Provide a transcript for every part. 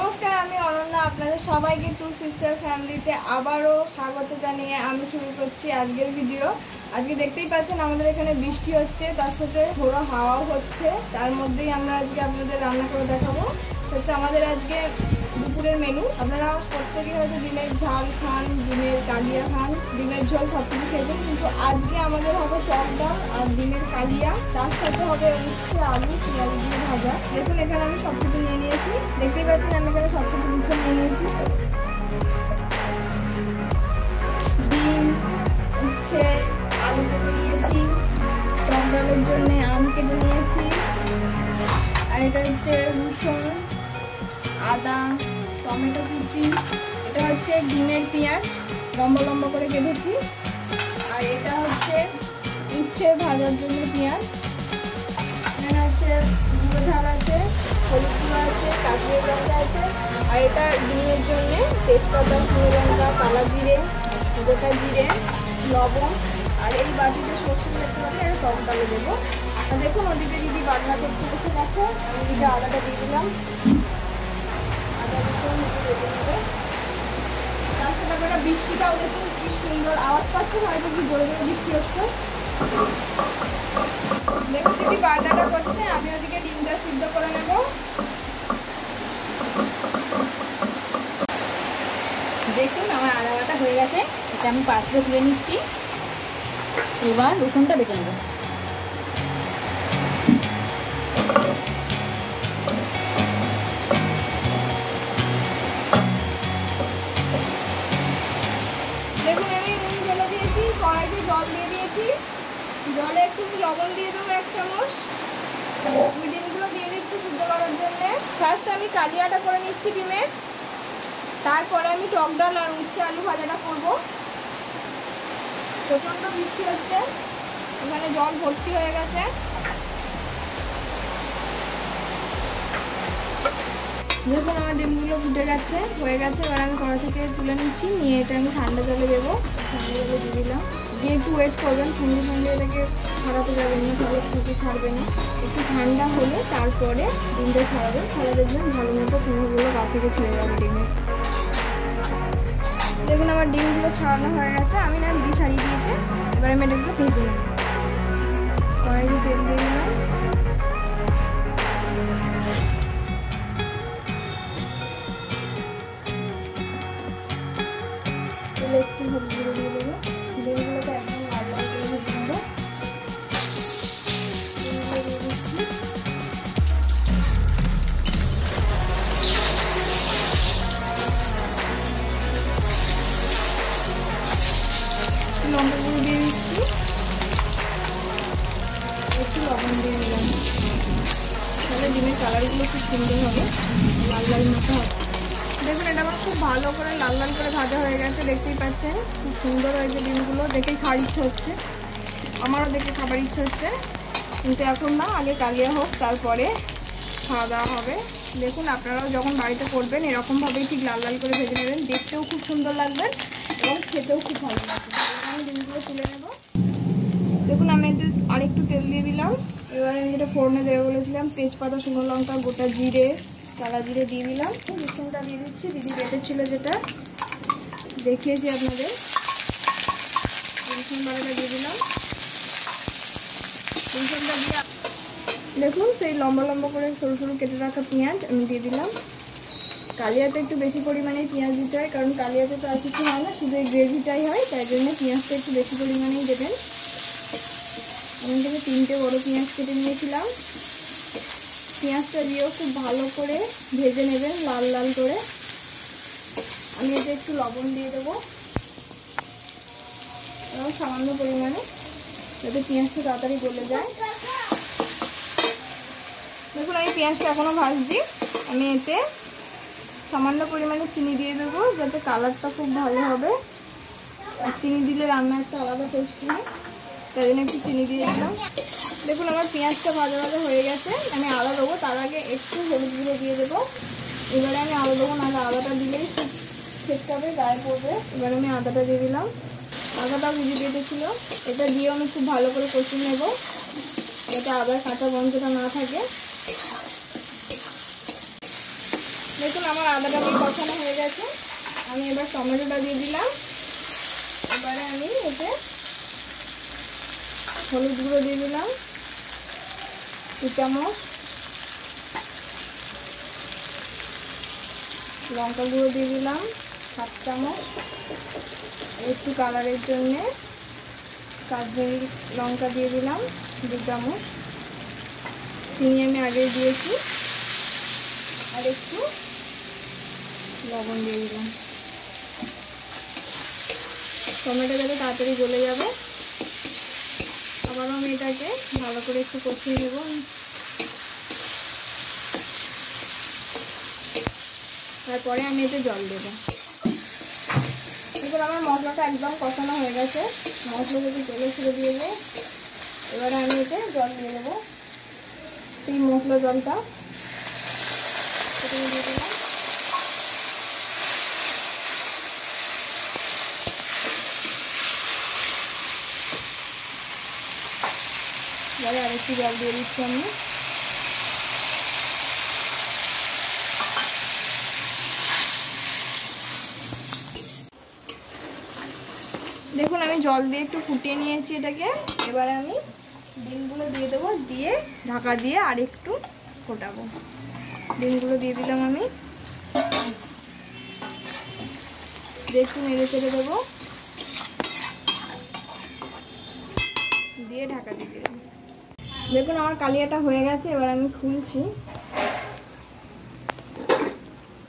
নমস্কার, আমি অনন্যা। আপনাদের সবাইকে টু সিস্টার ফ্যামিলিতে আবারও স্বাগত জানিয়ে আমি শুরু করছি আজকের ভিডিও। আজকে দেখতেই পাচ্ছেন আমাদের এখানে বৃষ্টি হচ্ছে, তার সাথে ঘোড়া হাওয়াও হচ্ছে। তার মধ্যেই আমরা আজকে আপনাদের রান্না করে দেখাবো। হচ্ছে আমাদের আজকে দুপুরের মেনু। আপনারা প্রত্যেকেই হয়তো ডিমের ঝাল খান, ডিমের কালিয়া খান, ডিমের ঝোল সব কিছু খেতেন, কিন্তু আজকে আমাদের হবে টক ডাল আর ডিমের কালিয়া, তার সাথে হবে উচ্ছে আলু পেঁয়াজ দিয়ে ভাজা। দেখুন এখানে আমি সব কিছু নিয়ে নিয়েছি, দেখতেই পাচ্ছেন আমি এখানে সব কিছু গুছিয়ে নিয়ে নিয়েছি। ডিম, উচ্ছে, আলু কেটে নিয়েছি, টক ডালের জন্য আম কেটে নিয়েছি, আর এটা হচ্ছে রসুন, আদা, টমেটো কুচি, এটা হচ্ছে ডিমের পেঁয়াজ লম্বা লম্বা করে কেটেছি, আর এটা হচ্ছে উচ্ছে ভাজার জন্য পেঁয়াজ, এখানে হচ্ছে গুঁড়ো ঝাল আছে, হলুদ গুঁড়ো আছে, কাশ্মীরি লঙ্কা আছে, আর এটা ডিমের জন্য তেজপাতা, শুকনো লঙ্কা, কালা জিরে, গোটা জিরে, লবণ, আর এই বাটিতে সরষে দেখতে পাবেন এটা টক ডালে দেবো। আর দেখুন ওদিকে দিদি বাটনা করতে বসে গেছে, আমি দিদি আদাটা দিয়ে দিলাম। তার সাথে আপনারা বৃষ্টিটাও দেখুন কি সুন্দর আওয়াজ পাচ্ছেন, হয়তো কি জোরে জোরে বৃষ্টি হচ্ছে। দেখুন দিদি বাটাটা করছে, আমি ওদিকে ডিমটা সিদ্ধ করে নেব। দেখুন আমার আদা বাটা হয়ে গেছে, এটা আমি পাত্রে তুলে নিচ্ছি। এবার রসুনটা বেটে নেব। দেখুন আমি নুন ঢেলে দিয়েছি, কড়াইতে জল দিয়ে দিয়েছি, জলে একটু লবণ দিয়ে দেবো 1 চামচ। ডিমগুলো দিয়ে দিচ্ছি সিদ্ধ করার জন্য। ফার্স্ট আমি কালিয়াটা করে নিচ্ছি ডিমের, তারপরে আমি টক ডাল আর উচ্ছে আলু ভাজাটা করবো। প্রচণ্ড বৃষ্টি হচ্ছে, এখানে জল ভর্তি হয়ে গেছে। দেখুন আমার ডিমগুলো ফুটে গেছে, হয়ে গেছে। এবার আমি কড়া থেকে তুলে নিচ্ছি, নিয়ে এটা আমি ঠান্ডা জলে দেবো। ঠান্ডা জলে দিয়ে দিলাম, দিয়ে একটু ওয়েট করবেন, সঙ্গে সঙ্গে এটাকে ছাড়াতে যাবেন না, তাহলে কিছু ছাড়বে না। একটু ঠান্ডা হলে তারপরে ডিমটা ছাড়াবেন, তাহলে দেখবেন ভালো মতো ফেনাগুলো গা থেকে ছেড়ে যাবে ডিমের। দেখুন আমার ডিমগুলো ছাড়ানো হয়ে গেছে, আমি না দিদি ছাড়িয়ে দিয়েছে। এবার আমি এটাগুলো ভেজে নেব। কড়াইতে তেল দিয়ে দিলাম, তেলে একটু হলুদ গুঁড়ো দিয়ে দেবো। ডিমগুলোকে একদম লাল লাল করে ভেজে নেব। দিয়ে দিচ্ছি লঙ্কা গুঁড়ো, দিয়ে দিচ্ছি একটু লবণ দিয়ে দিলাম, তাহলে ডিমের কালারগুলো খুব সুন্দর হবে, লাল লাল মতো হবে। দেখুন এটা আমার খুব ভালো করে লাল লাল করে ভাজা হয়ে গেছে, দেখতেই পাচ্ছেন খুব সুন্দর হয়েছে ডিমগুলো। দেখেই খাওয়ার ইচ্ছে হচ্ছে, আমারও দেখে খাবার ইচ্ছে হচ্ছে, কিন্তু এখন না, আগে কালিয়া হোক তারপরে খাওয়া দাওয়া হবে। দেখুন আপনারাও যখন বাড়িতে করবেন এরকমভাবেই ঠিক লাল লাল করে ভেজে নেবেন, দেখতেও খুব সুন্দর লাগবে এবং খেতেও খুব ভালো লাগবে। আমি ডিমগুলো তুলে নেব। দেখুন আমি এতে আরেকটু তেল দিয়ে দিলাম। এবার আমি যেটা ফোড়নে দেবো বলেছিলাম, তেজপাতা, শুকনো লঙ্কা, গোটা জিরে, কালা জিরে দিয়ে দিলাম। রসুনটা দিয়ে দিচ্ছি, দিদি বেটেছিল যেটা দেখিয়েছি আপনাদের, রসুন বাটাটা দিয়ে দিলাম। রসুনটা দিয়ে দেখুন সেই লম্বা লম্বা করে সরু সরু কেটে রাখা পেঁয়াজ আমি দিয়ে দিলাম। কালিয়াতে একটু বেশি পরিমাণে পেঁয়াজ দিতে হয়, কারণ কালিয়াতে তো আর কিছু হয় না, শুধু এই গ্রেভিটাই হয়, তাই জন্য পেঁয়াজটা একটু বেশি পরিমাণেই দেবেন। আমি থেকে 3টে বড় পেঁয়াজ কেটে নিয়েছিলাম। পেঁয়াজটা দিয়েও খুব ভালো করে ভেজে নেবেন, লাল লাল করে। আমি এতে একটু লবণ দিয়ে দেবো এবং সামান্য পরিমাণে, যাতে পেঁয়াজটা তাড়াতাড়ি গলে যায়। দেখুন আমি পেঁয়াজটা এখনও ভাজছি। আমি এতে সামান্য পরিমাণে চিনি দিয়ে দেবো, যাতে কালারটা খুব ভালো হবে, আর চিনি দিলে রান্না একটা আলাদা টেস্ট হয়, তাই জন্য একটু চিনি দিয়ে দিলাম। দেখুন আমার পেঁয়াজটা ভাজা ভাজা হয়ে গেছে, আমি আদা দেবো, তার আগে একটু হলুদ গুঁড়ো দিয়ে দেবো। এবারে আমি আদা দেবো, নাহলে আদাটা দিলেই খুব ছেটকাবে, গায়ে পড়বে। এবার আমি আদাটা দিয়ে দিলাম, আদাটা ভুজে দিয়েছিল, এটা দিয়েও আমি খুব ভালো করে কষিয়ে নেব, যাতে আদার কাঁচা গন্ধটা না থাকে। দেখুন আমার আদাটা কষানো হয়ে গেছে, আমি এবার টমেটোটা দিয়ে দিলাম। এবারে আমি এতে হলুদ গুঁড়ো দিয়ে দিলাম 2 চামচ, লঙ্কা গুঁড়ো দিয়ে দিলাম 7 চামচ, একটু কালারের জন্যে কাশ্মীরি লঙ্কা দিয়ে দিলাম 2 চামচ, চিনি আমি আগে দিয়েছি, আর একটু লবণ দিয়ে দিলাম। টমেটো যাতে তাড়াতাড়ি গলে যাবে। আবারও আমি এটাকে ভালো করে একটু কষিয়ে নেব। তারপরে আমি এতে জল দেবো। এরপর আমার মশলাটা একদম কষানো হয়ে গেছে, মশলা যদি তেলে ছেড়ে দিয়ে দেবো। এবারে আমি এতে জল দিয়ে দেবো, এই মশলা জলটা দিয়ে দিলাম। এবারে আরেকটু জল দিয়ে দিচ্ছি আমি। দেখুন আমি জল দিয়ে একটু ফুটিয়ে নিয়েছি এটাকে। এবারে আমি ডিমগুলো দিয়ে দেবো, দিয়ে ঢাকা দিয়ে আর একটু ফোটাবো। ডিমগুলো দিয়ে দিলাম আমি, একটু নেড়ে চেড়ে দেবো, দিয়ে ঢাকা দিয়ে দিলাম। দেখুন আমার কালিয়াটা হয়ে গেছে, এবার আমি খুলছি।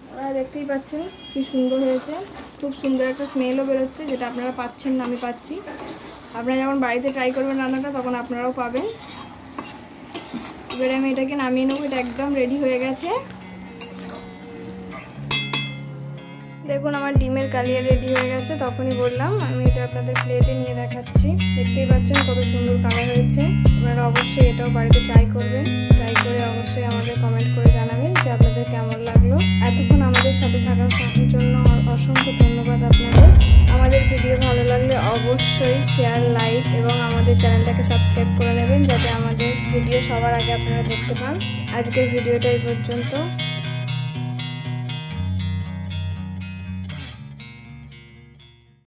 আপনারা দেখতেই পাচ্ছেন কি সুন্দর হয়েছে, খুব সুন্দর একটা স্মেলও বেরোচ্ছে, যেটা আপনারা পাচ্ছেন না, আমি পাচ্ছি। আপনারা যখন বাড়িতে ট্রাই করবেন রান্নাটা, তখন আপনারাও পাবেন। এবারে আমি এটাকে নামিয়ে নেবো, এটা একদম রেডি হয়ে গেছে। দেখুন আমার ডিমের কালিয়া রেডি হয়ে গেছে, তখনই বললাম আমি এটা আপনাদের প্লেটে নিয়ে দেখাচ্ছি। দেখতেই পাচ্ছেন কত সুন্দর কালার হয়েছে। আপনারা অবশ্যই এটাও বাড়িতে ট্রাই করবেন, ট্রাই করে অবশ্যই আমাদের কমেন্ট করে জানাবেন যে আপনাদের কেমন লাগলো। এতক্ষণ আমাদের সাথে থাকার জন্য অসংখ্য ধন্যবাদ আপনাদের। আমাদের ভিডিও ভালো লাগলে অবশ্যই শেয়ার, লাইক এবং আমাদের চ্যানেলটাকে সাবস্ক্রাইব করে নেবেন, যাতে আমাদের ভিডিও সবার আগে আপনারা দেখতে পান। আজকের ভিডিওটা এই পর্যন্ত।